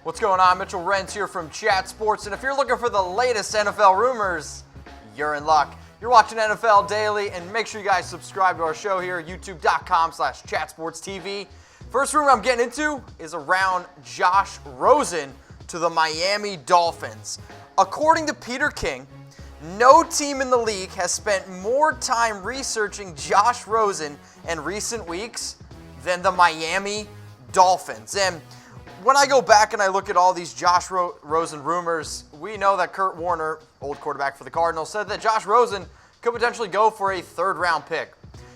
What's going on? Mitchell Renz here from Chat Sports, and if you're looking for the latest NFL rumors, you're in luck. You're watching NFL Daily, and make sure you guys subscribe to our show here at youtube.com/chatsportstv. First rumor I'm getting into is around Josh Rosen to the Miami Dolphins. According to Peter King, no team in the league has spent more time researching Josh Rosen in recent weeks than the Miami Dolphins. And when I go back and I look at all these Josh Rosen rumors, we know that Kurt Warner, old quarterback for the Cardinals, said that Josh Rosen could potentially go for a third-round pick,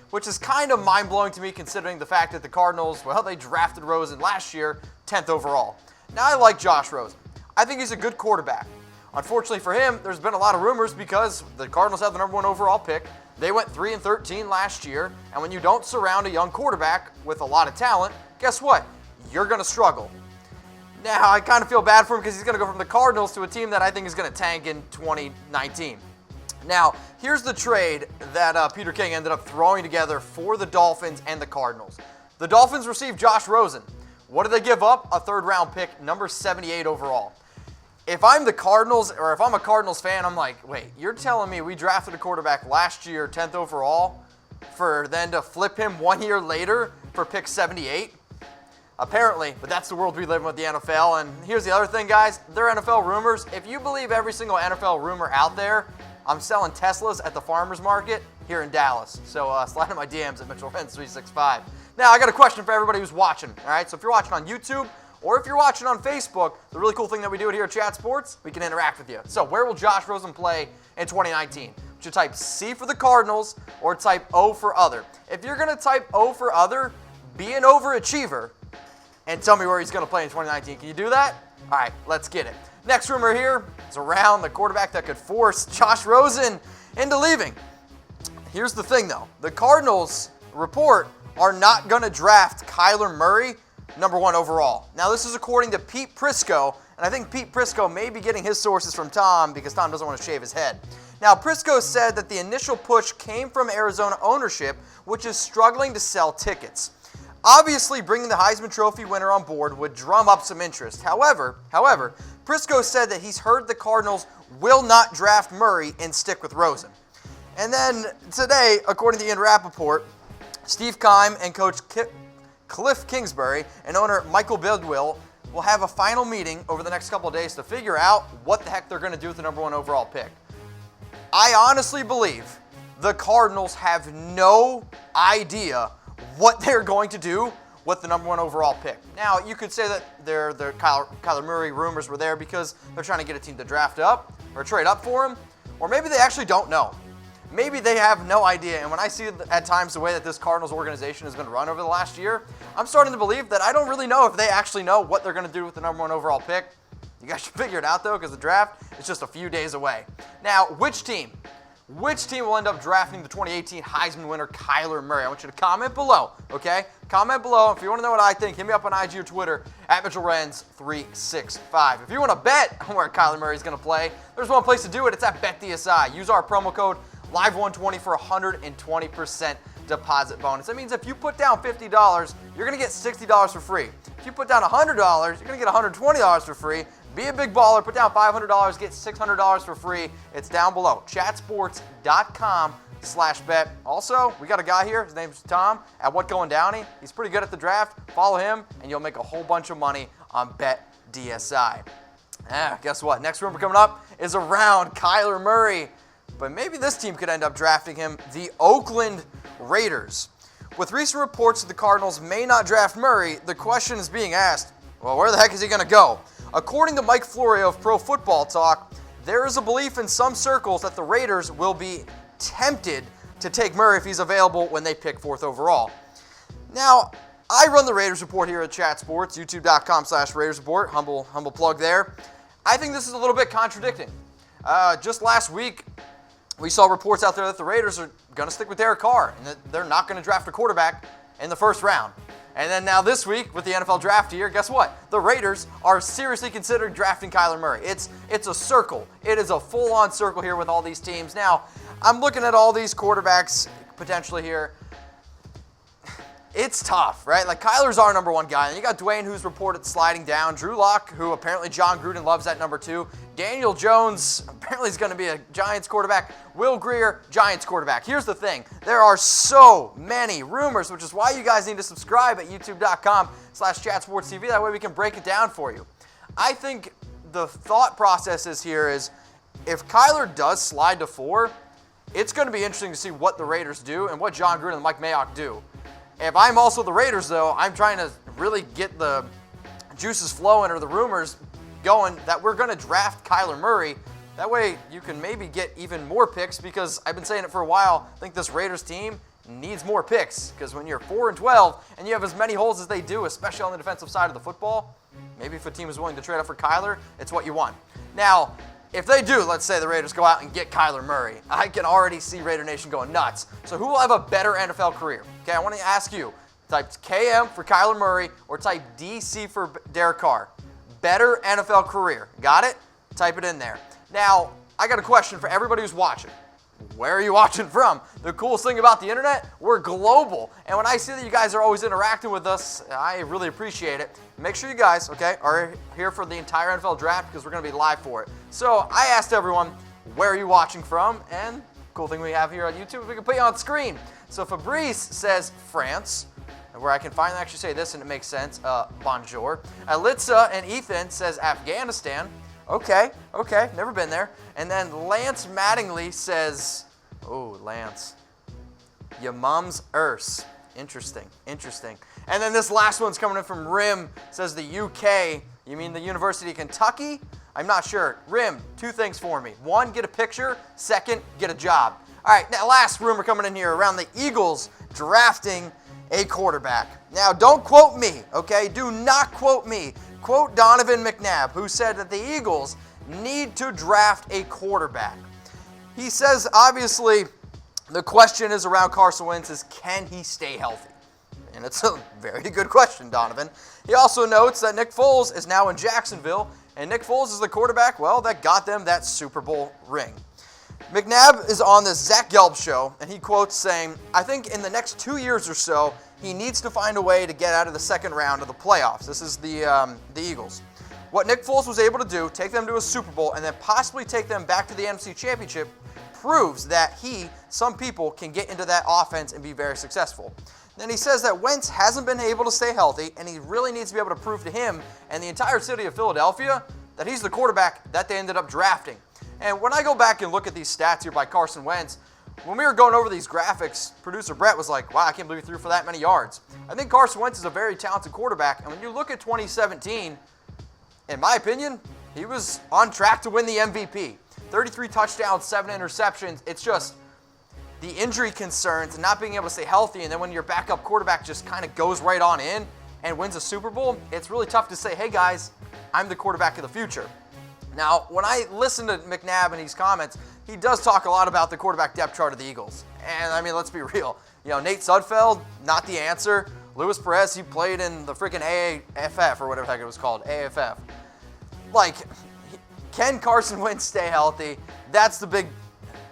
which is kind of mind-blowing to me considering the fact that the Cardinals, well, they drafted Rosen last year, 10th overall. Now, I like Josh Rosen. I think he's a good quarterback. Unfortunately for him, there's been a lot of rumors because the Cardinals have the number 1 overall pick. They went 3-13 last year, and when you don't surround a young quarterback with a lot of talent, guess what? You're going to struggle. Now, I kind of feel bad for him because he's going to go from the Cardinals to a team that I think is going to tank in 2019. Now, here's the trade that Peter King ended up throwing together for the Dolphins and the Cardinals. The Dolphins received Josh Rosen. What did they give up? A third-round pick, number 78 overall. If I'm the Cardinals, or if I'm a Cardinals fan, I'm like, wait, you're telling me we drafted a quarterback last year, 10th overall, for then to flip him 1 year later for pick 78? Apparently, but that's the world we live in with the NFL. And here's the other thing, guys. They're NFL rumors. If you believe every single NFL rumor out there, I'm selling Teslas at the farmer's market here in Dallas. So slide in my DMs at Mitchell Renz 365. Now, I got a question for everybody who's watching. All right, so if you're watching on YouTube or if you're watching on Facebook, the really cool thing that we do here at Chat Sports, we can interact with you. So where will Josh Rosen play in 2019? Would you type C for the Cardinals or type O for other? If you're going to type O for other, be an overachiever and tell me where he's going to play in 2019. Can you do that? All right, let's get it. Next rumor here is around the quarterback that could force Josh Rosen into leaving. Here's the thing, though. The Cardinals report are not going to draft Kyler Murray, number 1 overall. Now, this is according to Pete Prisco, and I think Pete Prisco may be getting his sources from Tom because Tom doesn't want to shave his head. Now, Prisco said that the initial push came from Arizona ownership, which is struggling to sell tickets. Obviously, bringing the Heisman Trophy winner on board would drum up some interest. However, Prisco said that he's heard the Cardinals will not draft Murray and stick with Rosen. And then today, according to Ian Rappaport, Steve Keim and Coach Cliff Kingsbury and owner Michael Bidwill will have a final meeting over the next couple of days to figure out what the heck they're going to do with the number 1 overall pick. I honestly believe the Cardinals have no idea what they're going to do with the number 1 overall pick. Now, you could say that the Kyler Murray rumors were there because they're trying to get a team to draft up or trade up for him, or maybe they actually don't know. Maybe they have no idea, and when I see at times the way that this Cardinals organization has been run over the last year, I'm starting to believe that I don't really know if they actually know what they're going to do with the number 1 overall pick. You guys should figure it out, though, because the draft is just a few days away. Now, which team will end up drafting the 2018 Heisman winner, Kyler Murray? I want you to comment below, okay? Comment below. If you want to know what I think, hit me up on IG or Twitter at Mitchell Renz 365. If you want to bet on where Kyler Murray is going to play, there's one place to do it. It's at BetDSI. Use our promo code LIVE120 for 120% deposit bonus. That means if you put down $50, you're going to get $60 for free. If you put down $100, you're going to get $120 for free. Be a big baller. Put down $500, get $600 for free. It's down below. Chatsports.com/bet. Also, we got a guy here. His name's Tom at What Going Downey. He's pretty good at the draft. Follow him, and you'll make a whole bunch of money on BetDSI. Guess what? Next rumor coming up is around Kyler Murray. But maybe this team could end up drafting him, the Oakland Raiders. With recent reports that the Cardinals may not draft Murray, the question is being asked, well, where the heck is he going to go? According to Mike Florio of Pro Football Talk, there is a belief in some circles that the Raiders will be tempted to take Murray if he's available when they pick 4th overall. Now, I run the Raiders Report here at Chat Sports, youtube.com/Raiders Report, humble plug there. I think this is a little bit contradicting. Just last week, we saw reports out there that the Raiders are going to stick with Derek Carr and that they're not going to draft a quarterback in the 1st round. And then now this week with the NFL draft year, guess what? The Raiders are seriously considering drafting Kyler Murray. It's a circle. It is a full-on circle here with all these teams. Now, I'm looking at all these quarterbacks potentially here. it's tough, right? Like, Kyler's our number one guy. And you got Dwayne, who's reported sliding down. Drew Lock, who apparently John Gruden loves at number 2. Daniel Jones, apparently is going to be a Giants quarterback. Will Grier, Giants quarterback. Here's the thing. There are so many rumors, which is why you guys need to subscribe at youtube.com/chatsportstv. That way we can break it down for you. I think the thought process is here is if Kyler does slide to 4, it's going to be interesting to see what the Raiders do and what John Gruden and Mike Mayock do. If I'm also the Raiders, though, I'm trying to really get the juices flowing or the rumors going that we're going to draft Kyler Murray. That way you can maybe get even more picks because I've been saying it for a while. I think this Raiders team needs more picks because when you're 4-12 and you have as many holes as they do, especially on the defensive side of the football, maybe if a team is willing to trade up for Kyler, it's what you want. Now, if they do, let's say the Raiders go out and get Kyler Murray, I can already see Raider Nation going nuts. So who will have a better NFL career? Okay, I want to ask you, type KM for Kyler Murray or type DC for Derek Carr. Better NFL career. Got it? Type it in there. Now, I got a question for everybody who's watching. Where are you watching from? The coolest thing about the internet, we're global. And when I see that you guys are always interacting with us, I really appreciate it. Make sure you guys, okay, are here for the entire NFL draft because we're going to be live for it. So I asked everyone, where are you watching from? And cool thing we have here on YouTube, we can put you on screen. So Fabrice says France, where I can finally actually say this and it makes sense, bonjour. Alitza and Ethan says Afghanistan. Okay, never been there. And then Lance Mattingly says, oh, Lance, your mom's Urs. Interesting. And then this last one's coming in from Rim, says the UK. You mean the University of Kentucky? I'm not sure. Rim, 2 things for me. 1, get a picture. 2, get a job. All right, now last rumor coming in here around the Eagles drafting a quarterback. Now, don't quote me, okay? Do not quote me. Quote Donovan McNabb, who said that the Eagles need to draft a quarterback. He says, obviously, the question is around Carson Wentz is, can he stay healthy? And it's a very good question, Donovan. He also notes that Nick Foles is now in Jacksonville, and Nick Foles is the quarterback, well, that got them that Super Bowl ring. McNabb is on the Zach Gelb show, and he quotes saying, I think in the next 2 years or so, he needs to find a way to get out of the second round of the playoffs. This is the Eagles. What Nick Foles was able to do, take them to a Super Bowl, and then possibly take them back to the NFC Championship, proves that some people can get into that offense and be very successful. Then he says that Wentz hasn't been able to stay healthy, and he really needs to be able to prove to him and the entire city of Philadelphia that he's the quarterback that they ended up drafting. And when I go back and look at these stats here by Carson Wentz, when we were going over these graphics, producer Brett was like, wow, I can't believe he threw for that many yards. I think Carson Wentz is a very talented quarterback, and when you look at 2017, in my opinion, he was on track to win the MVP. 33 touchdowns, 7 interceptions. It's just the injury concerns and not being able to stay healthy, and then when your backup quarterback just kind of goes right on in and wins a Super Bowl, it's really tough to say, hey guys, I'm the quarterback of the future. Now, when I listen to McNabb and his comments, he does talk a lot about the quarterback depth chart of the Eagles. And I mean, let's be real. You know, Nate Sudfeld, not the answer. Luis Perez, he played in the freaking AAFF or whatever the heck it was called, AFF. Like, can Carson Wentz stay healthy? That's the big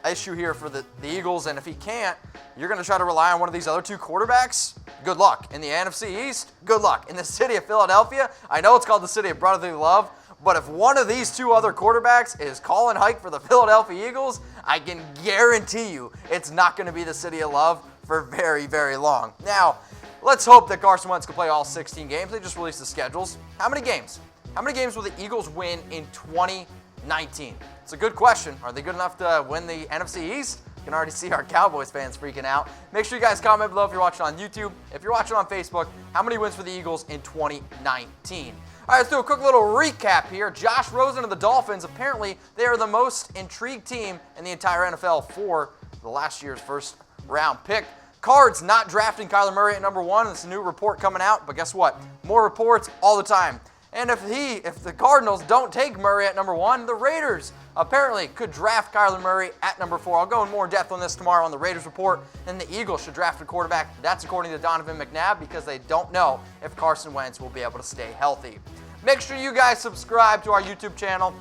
issue here for the Eagles. And if he can't, you're going to try to rely on one of these other 2 quarterbacks? Good luck. In the NFC East, good luck. In the city of Philadelphia, I know it's called the city of brotherly love, but if one of these 2 other quarterbacks is Colin Hike for the Philadelphia Eagles, I can guarantee you it's not going to be the city of love for very, very long. Now, let's hope that Carson Wentz can play all 16 games. They just released the schedules. How many games? How many games will the Eagles win in 2019? It's a good question. Are they good enough to win the NFC East? You can already see our Cowboys fans freaking out. Make sure you guys comment below if you're watching on YouTube. If you're watching on Facebook, how many wins for the Eagles in 2019? All right, let's do a quick little recap here. Josh Rosen of the Dolphins, apparently they are the most intrigued team in the entire NFL for the last year's first round pick. Cards not drafting Kyler Murray at number 1. It's a new report coming out, but guess what? More reports all the time. And if the Cardinals don't take Murray at number 1, the Raiders apparently could draft Kyler Murray at number 4. I'll go in more depth on this tomorrow on the Raiders report. And the Eagles should draft a quarterback. That's according to Donovan McNabb because they don't know if Carson Wentz will be able to stay healthy. Make sure you guys subscribe to our YouTube channel,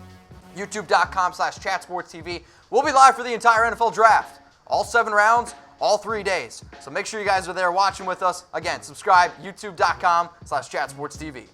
youtube.com/chatsportstv. We'll be live for the entire NFL draft. All 7 rounds, all 3 days. So make sure you guys are there watching with us. Again, subscribe, youtube.com/chatsportstv.